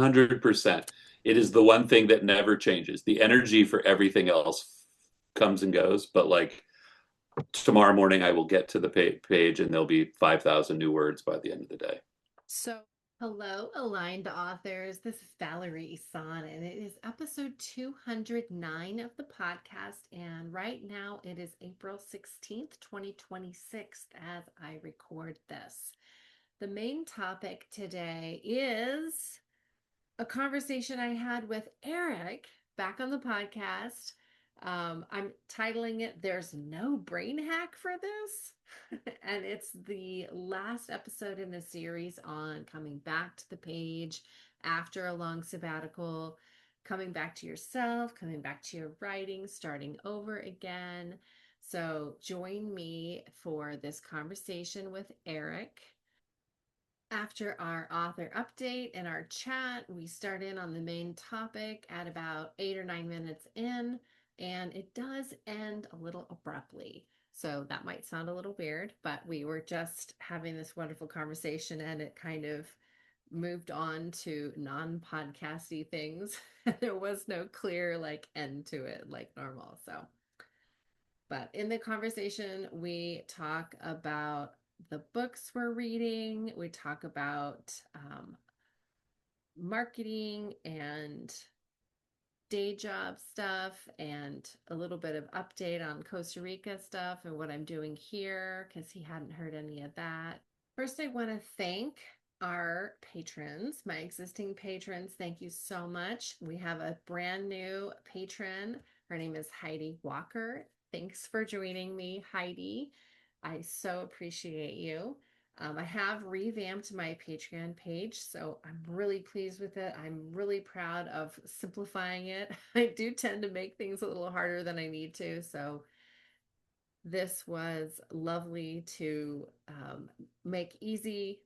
100%. It is the one thing that never changes. The energy for everything else comes and goes, but like tomorrow morning, I will get to the page and there'll be 5,000 new words by the end of the day. So, hello, aligned authors. This is Valerie Isan, and it is episode 209 of the podcast. And right now it is April 16th, 2026, as I record this. The main topic today is a conversation I had with Erick back on the podcast. I'm titling it There's No Brain Hack for This. And it's the last episode in the series on coming back to the page after a long sabbatical, coming back to yourself, coming back to your writing, starting over again. So join me for this conversation with Erick. After our author update and our chat, we start in on the main topic at about 8 or 9 minutes in, and it does end a little abruptly. So that might sound a little weird, but we were just having this wonderful conversation and it kind of moved on to non-podcasty things. There was no clear like end to it like normal. So but in the conversation, we talk about the books we're reading. We talk about marketing and day job stuff and a little bit of update on Costa Rica stuff and what I'm doing here because he hadn't heard any of that. First, I want to thank our patrons, my existing patrons. Thank you so much. We have a brand new patron. Her name is Heidi Walker. Thanks for joining me, Heidi. I so appreciate you. I have revamped my Patreon page, so I'm really pleased with it. I'm really proud of simplifying it. I do tend to make things a little harder than I need to, so this was lovely to make easy.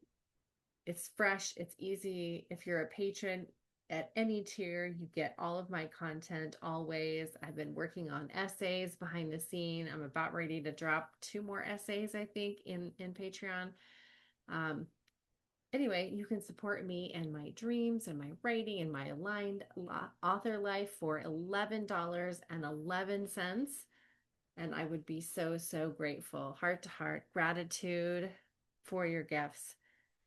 It's fresh, it's easy. If you're a patron at any tier, you get all of my content always. I've been working on essays behind the scene. I'm about ready to drop 2 more essays, I think, in Patreon. Um, anyway, you can support me and my dreams and my writing and my aligned author life for $11.11. And I would be so, so grateful. Heart to heart, gratitude for your gifts.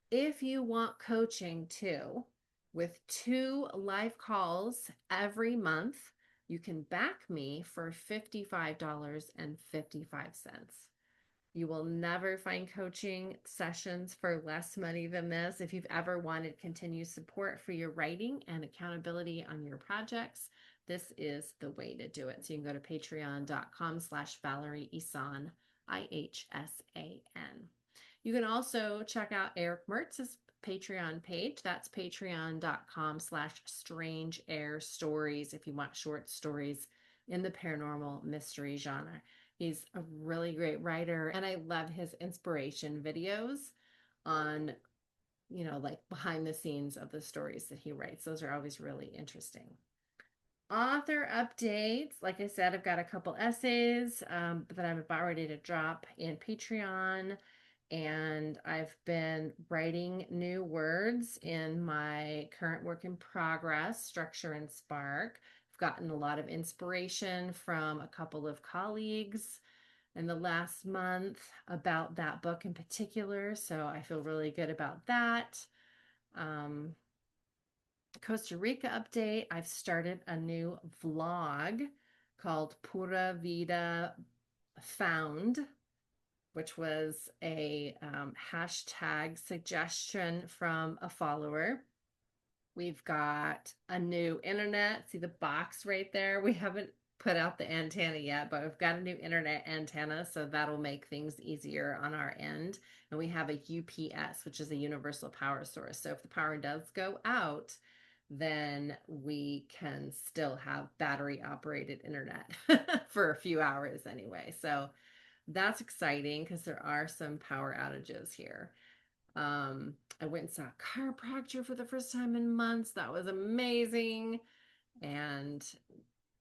If you want coaching too, with 2 live calls every month, you can back me for $55.55. You will never find coaching sessions for less money than this. If you've ever wanted continued support for your writing and accountability on your projects, this is the way to do it. So you can go to patreon.com/Valerie Isan, IHSAN. You can also check out Erick Mertz's Patreon page. That's patreon.com/Strange Air Stories if you want short stories in the paranormal mystery genre. He's a really great writer, and I love his inspiration videos on, like behind the scenes of the stories that he writes. Those are always really interesting. Author updates. Like I said, I've got a couple essays that I'm about ready to drop in Patreon, and I've been writing new words in my current work in progress, Structure and Spark. I've gotten a lot of inspiration from a couple of colleagues in the last month about that book in particular, so I feel really good about that. Um, Costa Rica update. I've started a new vlog called Pura Vida Found, which was a hashtag suggestion from a follower. We've got a new internet. See the box right there? We haven't put out the antenna yet, but we've got a new internet antenna, so that'll make things easier on our end. And we have a UPS, which is a universal power source. So if the power does go out, then we can still have battery operated internet for a few hours anyway. So that's exciting because there are some power outages here. I went and saw a chiropractor for the first time in months. That was amazing. And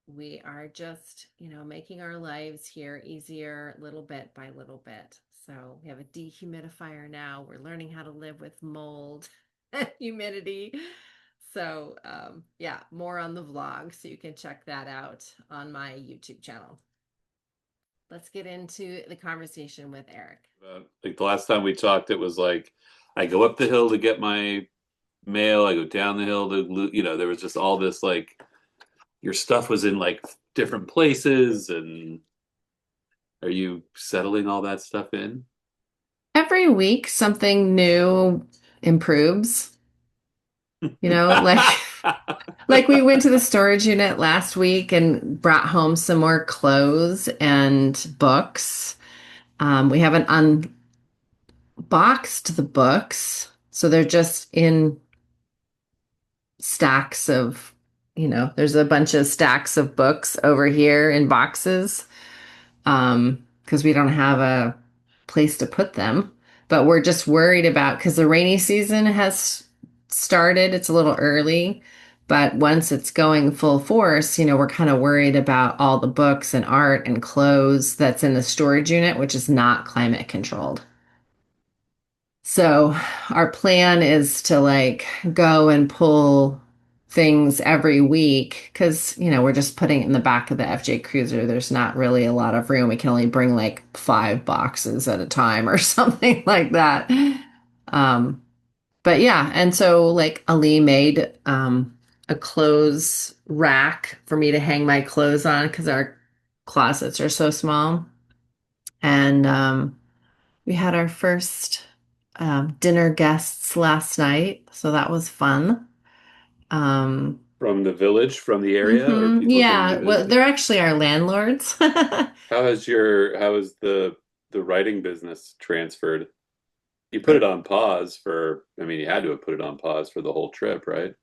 we are just, making our lives here easier little bit by little bit. So we have a dehumidifier now. We're learning how to live with mold and humidity. So, yeah, more on the vlog. So you can check that out on my YouTube channel. Let's get into the conversation with Erick. Like the last time we talked, it was like I go up the hill to get my mail. I go down the hill to, there was just all this like your stuff was in like different places. And are you settling all that stuff in? Every week, something new improves. You know, like we went to the storage unit last week and brought home some more clothes and books. We haven't unboxed the books, so they're just in stacks of, there's a bunch of stacks of books over here in boxes, because we don't have a place to put them. But we're just worried about, because the rainy season has started. It's a little early, but once it's going full force, we're kind of worried about all the books and art and clothes that's in the storage unit, which is not climate controlled. So our plan is to like go and pull things every week because, we're just putting it in the back of the FJ Cruiser. There's not really a lot of room. We can only bring like 5 boxes at a time or something like that. Um, but yeah, and so like Ali made a clothes rack for me to hang my clothes on because our closets are so small. And we had our first dinner guests last night, so that was fun. From the village, from the area, or people coming Yeah, to well, visit you? they're actually our landlords. How has the writing business transferred? You put it on pause for, I mean, you had to have put it on pause for the whole trip, right?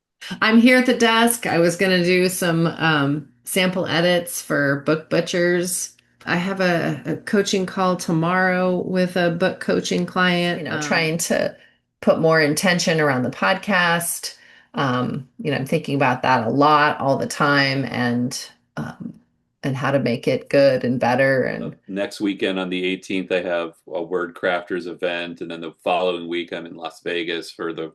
I'm here at the desk. I was going to do some sample edits for Book Butchers. I have a coaching call tomorrow with a book coaching client, trying to put more intention around the podcast. I'm thinking about that a lot all the time and how to make it good and better. And Next weekend on the 18th, I have a Word Crafters event. And then the following week, I'm in Las Vegas for the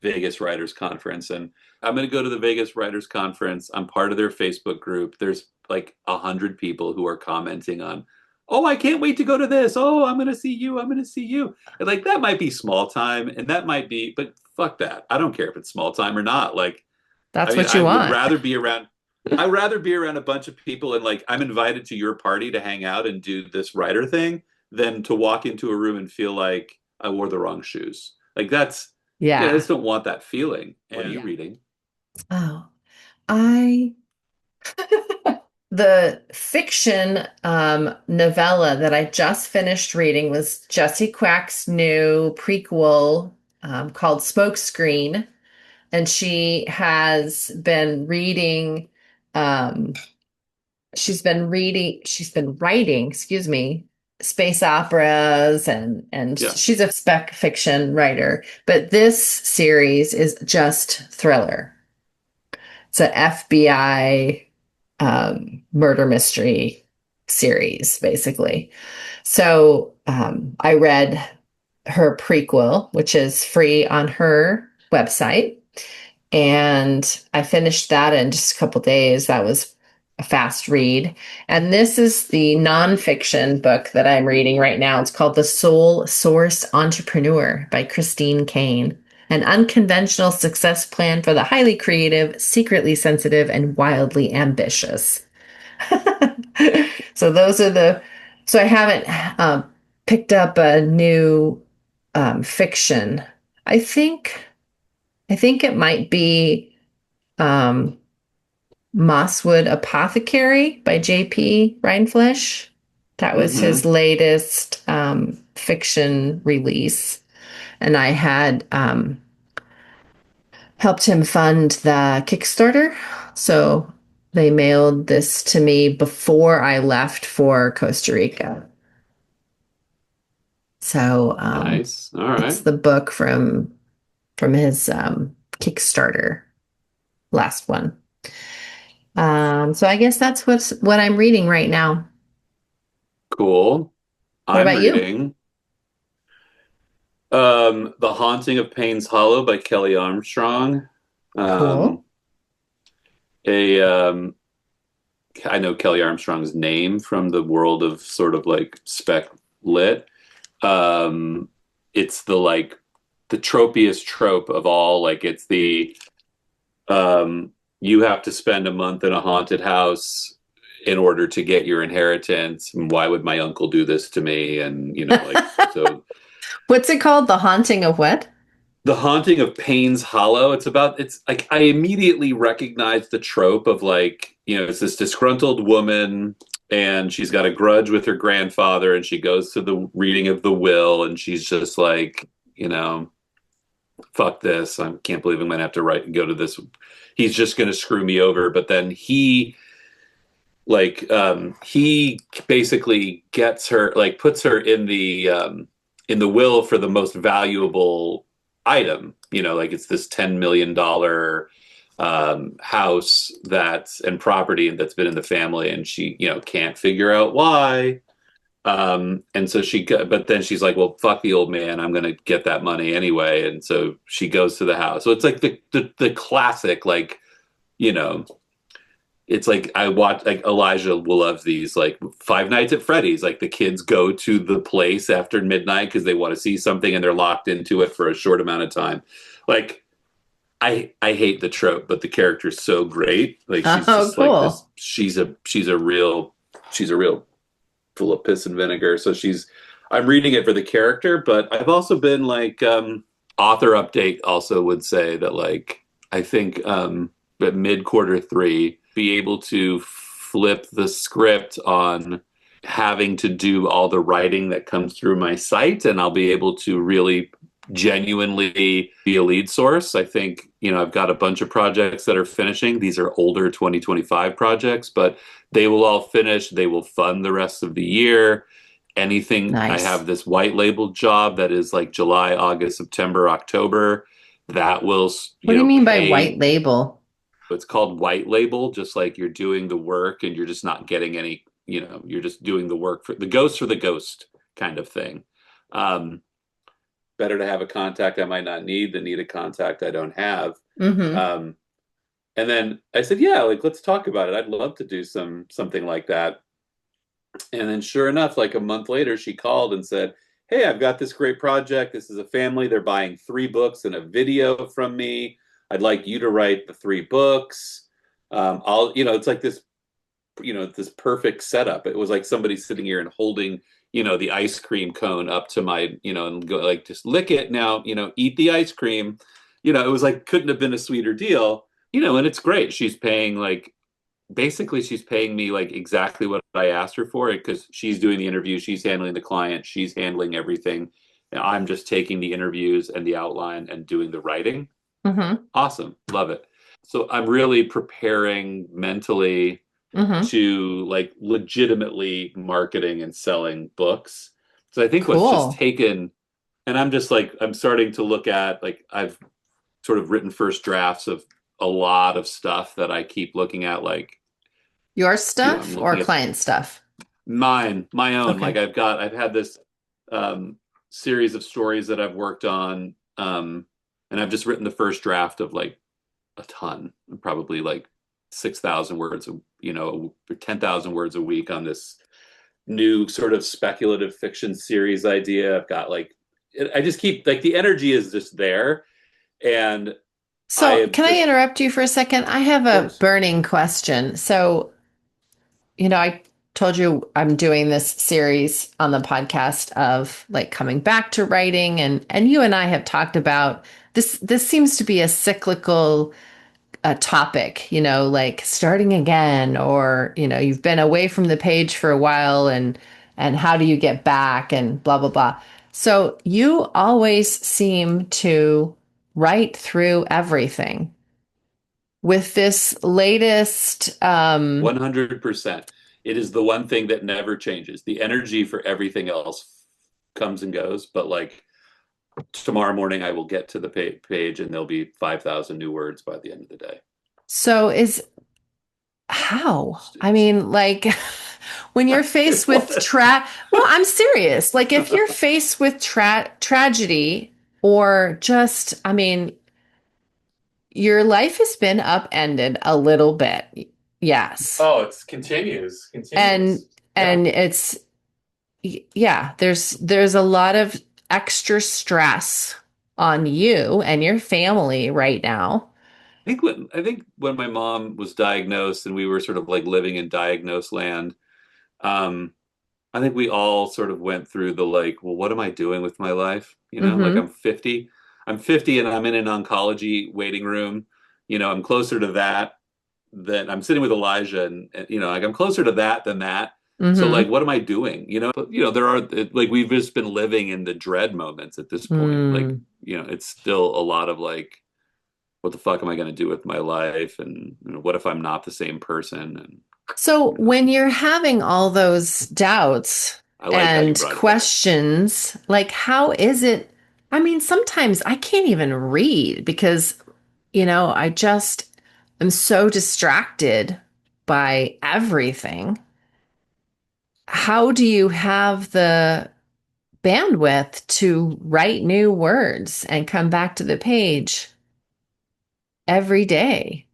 Vegas Writers Conference. And I'm going to go to the Vegas Writers Conference. I'm part of their Facebook group. There's like 100 people who are commenting on, oh, I can't wait to go to this. Oh, I'm going to see you. I'm going to see you. And like that might be small time and that might be, but fuck that. I don't care if it's small time or not. Like, I that's mean, what you I would want. rather be around. I'd rather be around a bunch of people and like I'm invited to your party to hang out and do this writer thing than to walk into a room and feel like I wore the wrong shoes. Like that's, I Yeah. just don't want that feeling. What are you reading? Oh, I the fiction novella that I just finished reading was Jesse Quack's new prequel called Smokescreen. And um, she's been writing, excuse me, space operas and Yeah. she's a spec fiction writer. But this series is just thriller. It's an FBI murder mystery series, basically. So I read her prequel, which is free on her website. And I finished that in just a couple days. That was a fast read. And this is the nonfiction book that I'm reading right now. It's called The Soul Source Entrepreneur by Christine Kane. An unconventional success plan for the highly creative, secretly sensitive, and wildly ambitious. So those are so I haven't picked up a new fiction. I think, I think it might be um, Mosswood Apothecary by J.P. Rindfleisch. That was his Mm-hmm. latest fiction release. And I had helped him fund the Kickstarter. So they mailed this to me before I left for Costa Rica. So Nice. All it's right. the book from his Kickstarter, last one. So I guess that's what I'm reading right now. Cool. What I'm about you? reading The Haunting of Payne's Hollow by Kelly Armstrong. Cool. Um, a I know Kelly Armstrong's name from the world of sort of like spec lit. Um, it's the like the tropiest trope of all. Like it's the you have to spend a month in a haunted house in order to get your inheritance. And why would my uncle do this to me? And like so What's it called? The Haunting of what? the haunting of Payne's Hollow. It's like I immediately recognize the trope of like, it's this disgruntled woman and she's got a grudge with her grandfather and she goes to the reading of the will and she's just like, you know, fuck this. I can't believe I'm gonna have to write and go to this. He's just gonna screw me over. But then he basically gets her, like puts her in the will for the most valuable item, like it's this $10 million house that's and property that's been in the family and she can't figure out why. And so but then she's like, well, fuck the old man, I'm gonna get that money anyway. And so she goes to the house. So it's like the classic, like, you know it's like I watch, like Elijah will love these, like Five Nights at Freddy's. Like the kids go to the place after midnight because they want to see something and they're locked into it for a short amount of time. Like I hate the trope, but the character's so great. Like she's Oh, just like this. cool. She's a real full of piss and vinegar. So I'm reading it for the character, but I've also been like author update also would say that like I think at mid quarter three be able to flip the script on having to do all the writing that comes through my site and I'll be able to really genuinely be a lead source. I think, I've got a bunch of projects that are finishing. These are older 2025 projects, but they will all finish. They will fund the rest of the year. Anything, I Nice. have this white label job that is like July, August, September, October. That will, What do you mean by white pay. label? It's called white label, just like you're doing the work and you're just not getting any, you're just doing the work for the ghost kind of thing. Um, Better to have a contact I might not need than need a contact I don't have. Mm-hmm. Um, and then I said, yeah, like let's talk about it. I'd love to do something like that. And then sure enough, like a month later, she called and said, hey, I've got this great project. This is a family. They're buying 3 books and a video from me. I'd like you to write the 3 books. It's like this perfect setup. It was like somebody sitting here and holding, the ice cream cone up to my, and go like, just lick it now, eat the ice cream. It was like, couldn't have been a sweeter deal, and it's great. She's paying me like exactly what I asked her for it because she's doing the interview, she's handling the client, she's handling everything. And I'm just taking the interviews and the outline and doing the writing. Mm-hmm. Awesome. Love it. So I'm really preparing mentally Mm-hmm. to like legitimately marketing and selling books. So I think what's just Cool. taken, and I'm just like, I'm starting to look at, like, I've sort of written first drafts of a lot of stuff that I keep looking at, like, Your I'm stuff or looking at client stuff? my own. Like Okay. I've had this um, series of stories that I've worked on, and I've just written the first draft of like a ton, probably like 6,000 words, 10,000 words a week on this new sort of speculative fiction series idea. I've got like, I just keep like the energy is just there, and I So, am can I just, of interrupt you for a second? I have a course, burning question. So, I told you I'm doing this series on the podcast of like coming back to writing, and you and I have talked about this. This seems to be a cyclical topic, like starting again, or you've been away from the page for a while, and how do you get back, and blah blah blah. So you always seem to write through everything. With this latest, 100%. It is the one thing that never changes. The energy for everything else comes and goes, but like tomorrow morning, I will get to the page and there'll be 5,000 new words by the end of the day. so is how? I mean, like when you're faced with What? well, I'm serious. Like if you're faced with tragedy or just, I mean, your life has been upended a little bit. Yes. Oh, it continues, And continues. Yeah. and it's yeah, there's a lot of extra stress on you and your family right now. I think when my mom was diagnosed and we were sort of like living in diagnosed land, um, I think we all sort of went through the like, well, what am I doing with my life? Like Mm-hmm. I'm 50. I'm 50 and I'm in an oncology waiting room. I'm closer to that than I'm sitting with Elijah and like I'm closer to that than that. So like, Mm-hmm. what am I doing? But there are like we've just been living in the dread moments at this point. Like, Mm. it's still a lot of like, what the fuck am I going to do with my life? And what if I'm not the same person? And So you know, when you're having all those doubts I like how you and brought it back. questions, like how is it? I mean, sometimes I can't even read because, I just am so distracted by everything. How do you have the bandwidth to write new words and come back to the page every day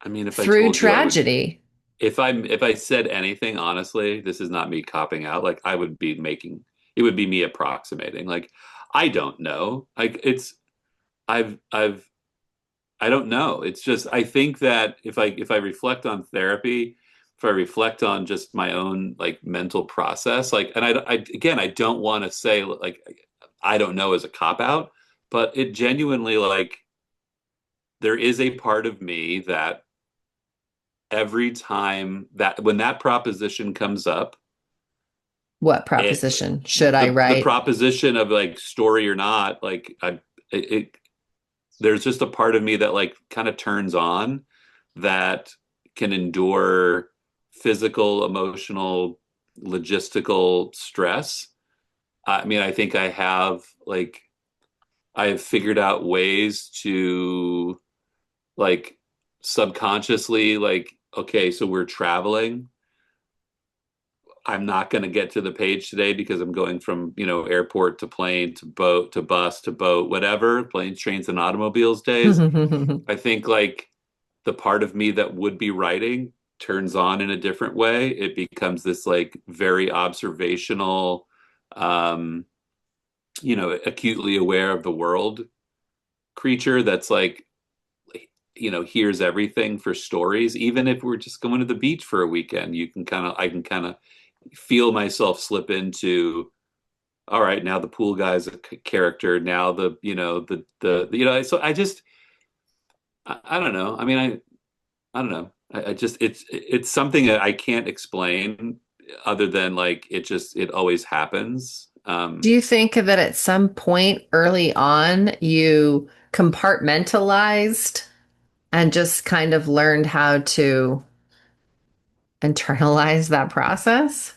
I mean, if I through told you I would, tragedy? if I said anything, honestly, this is not me copping out. Like I would be making, it would be me approximating. Like I don't know. Like I've I don't know. It's just I think that if I reflect on therapy, if I reflect on just my own like mental process, like, and again, I don't want to say like I don't know as a cop out, but it genuinely like there is a part of me that every time that when that proposition comes up, What it proposition should I the write? proposition of like story or not, like it there's just a part of me that like kind of turns on that can endure physical, emotional, logistical stress. I mean, I think I have figured out ways to like subconsciously like, okay, so we're traveling. I'm not going to get to the page today because I'm going from, airport to plane to boat to bus to boat, whatever, planes, trains, and automobiles days. I think like the part of me that would be writing turns on in a different way. It becomes this like very observational, um, acutely aware of the world creature that's like, hears everything for stories. Even if we're just going to the beach for a weekend, I can kind of feel myself slip into, all right, now the pool guy's a character. Now so I don't know. I mean, I don't know. I just it's something that I can't explain other than like it always happens. Do you think that at some point early on you compartmentalized and just kind of learned how to internalize that process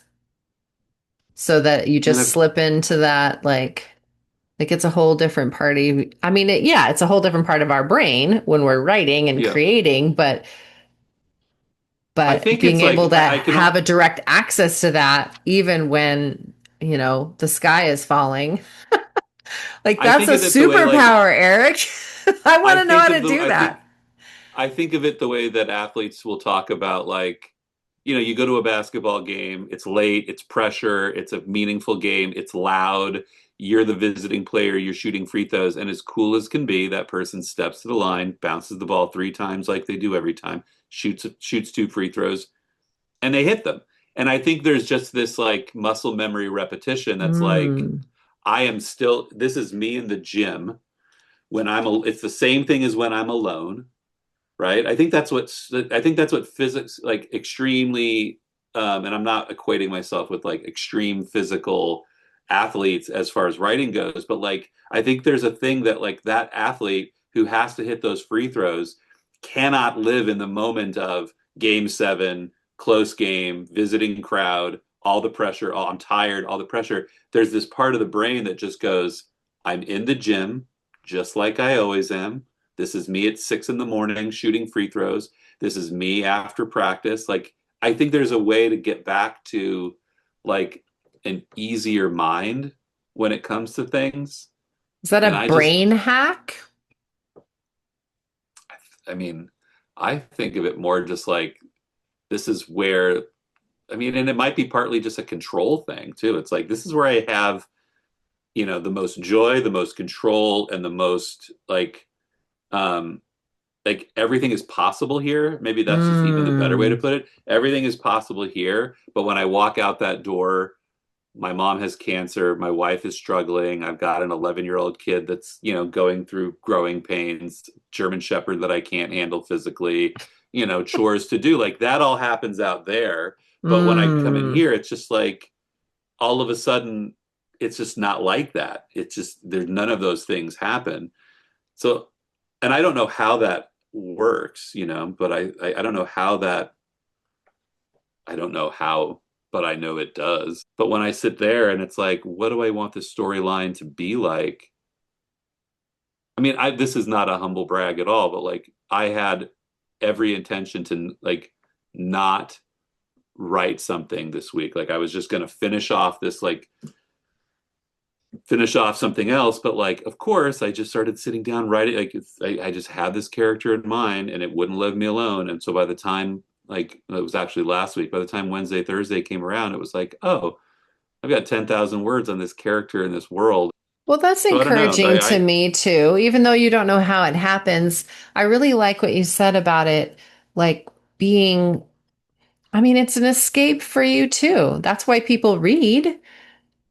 so that you I mean, just slip into that like it's a whole different party. I mean, yeah, it's a whole different part of our brain when we're writing and yeah, creating, I but think being it's able like to I can have a direct access to that even when, the sky is falling. Like I that's a think of it the way like superpower, Eric. I want I to know think how of to the do that. I think of it the way that athletes will talk about like, you go to a basketball game, it's late, it's pressure, it's a meaningful game, it's loud, you're the visiting player, you're shooting free throws, and as cool as can be, that person steps to the line, bounces the ball 3 times like they do every time, shoots 2 free throws, and they hit them. And I think there's just this like muscle memory repetition that's like, Mm. this is me in the gym it's the same thing as when I'm alone, right? I think that's what physics like extremely, and I'm not equating myself with like extreme physical athletes as far as writing goes, but like I think there's a thing that like that athlete who has to hit those free throws cannot live in the moment of game 7, close game, visiting crowd, all the pressure, oh, I'm tired, all the pressure. There's this part of the brain that just goes, I'm in the gym, just like I always am. This is me at 6 in the morning shooting free throws. This is me after practice. Like, I think there's a way to get back to like an easier mind when it comes to things. Is that a And I just, brain hack? I mean, I think of it more just like this is where, I mean, and it might be partly just a control thing too. It's like this is where I have, the most joy, the most control, and the most um like everything is possible here. Maybe that's just even the better way to Mm. put it. Everything is possible here, but when I walk out that door, my mom has cancer, my wife is struggling, I've got an 11-year-old kid that's, going through growing pains, German shepherd that I can't handle physically, chores to do. Like that all happens out there. But when I come in Mm. here, it's just like all of a sudden it's just not like that. It's just there's none of those things happen. So, and I don't know how that works, but I don't know how that, I don't know how, but I know it does. But when I sit there and it's like, what do I want the storyline to be like? I mean, this is not a humble brag at all, but like I had every intention to like not write something this week. Like I was just going to finish off something else. But like, of course, I just started sitting down writing. Like I just had this character in mind, and it wouldn't leave me alone. And so by the time, like, it was actually last week, by the time Wednesday, Thursday came around, it was like, oh, I've got 10,000 words on this character in this world. Well, that's So I don't know. encouraging to me too. Even though you don't know how it happens, I really like what you said about it, like being, I mean, it's an escape for you too. That's why people read,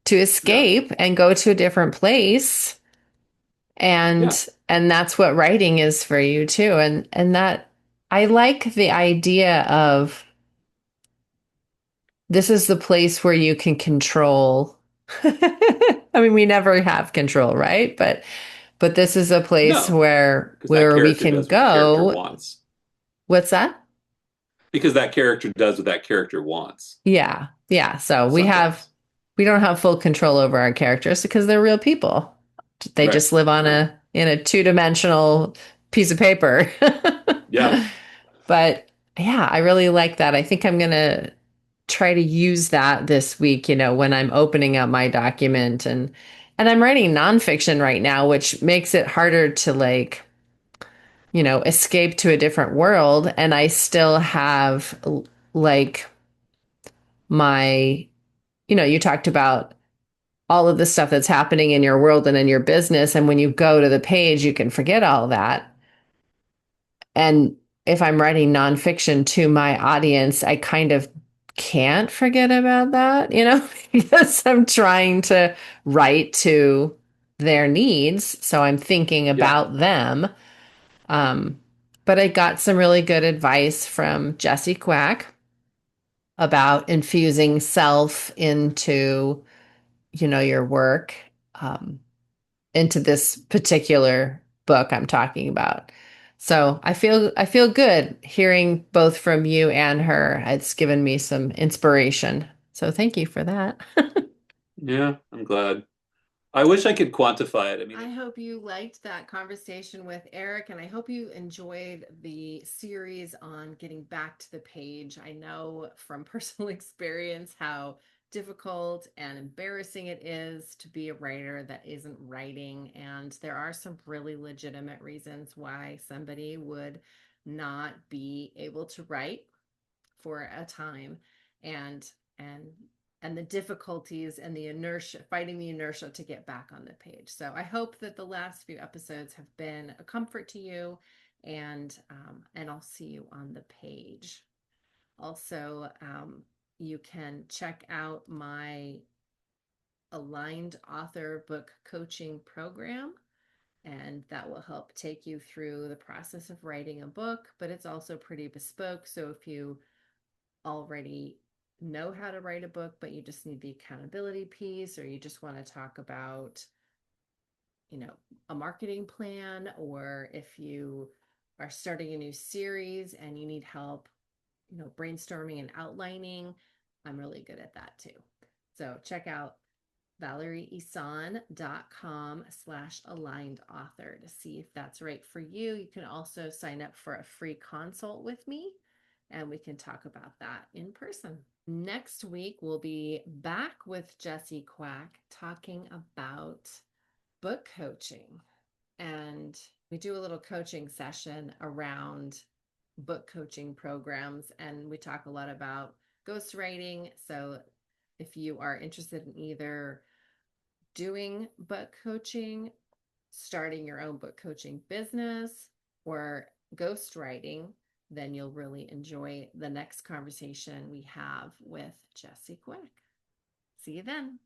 to Yeah, escape and go to a different place. yeah, And that's what writing is for you too. And that I like the idea of this is the place where you can control. I mean, we never have control, right? But this is a place no, where because that where we character can does what the character go. wants. What's that? Because that character does what that character wants Yeah. Yeah. So sometimes. we don't have full control over our characters because they're real people. They Right, just live on right. a in a two-dimensional piece of paper. Yeah, But yeah, I really like that. I think I'm gonna try to use that this week, when I'm opening up my document and I'm writing nonfiction right now, which makes it harder to escape to a different world. And I still have like my, you talked about all of the stuff that's happening in your world and in your business. And when you go to the page, you can forget all that. And if I'm writing nonfiction to my audience, I kind of can't forget about that, because I'm trying to write to their needs. So I'm thinking yeah, about them. Um, but I got some really good advice from Jesse Kwak about infusing self into, your work. Um, into this particular book I'm talking about. So I feel good hearing both from you and her. It's given me some inspiration. So thank you for that. yeah. I'm glad. I wish I could quantify it. I mean, I hope you liked that conversation with Eric, and I hope you enjoyed the series on getting back to the page. I know from personal experience how difficult and embarrassing it is to be a writer that isn't writing, and there are some really legitimate reasons why somebody would not be able to write for a time, and and and the difficulties and the inertia, fighting the inertia to get back on the page. So I hope that the last few episodes have been a comfort to you, and I'll see you on the page. Also, you can check out my aligned author book coaching program, and that will help take you through the process of writing a book, but it's also pretty bespoke. So if you already know how to write a book, but you just need the accountability piece, or you just want to talk about, a marketing plan, or if you are starting a new series and you need help, brainstorming and outlining, I'm really good at that too. So check out valerieison.com/aligned author to see if that's right for you. You can also sign up for a free consult with me, and we can talk about that in person. Next week, we'll be back with Jesse Kwak talking about book coaching. And we do a little coaching session around book coaching programs, and we talk a lot about ghostwriting. So if you are interested in either doing book coaching, starting your own book coaching business, or ghostwriting, then you'll really enjoy the next conversation we have with Jessie Kwak. See you then.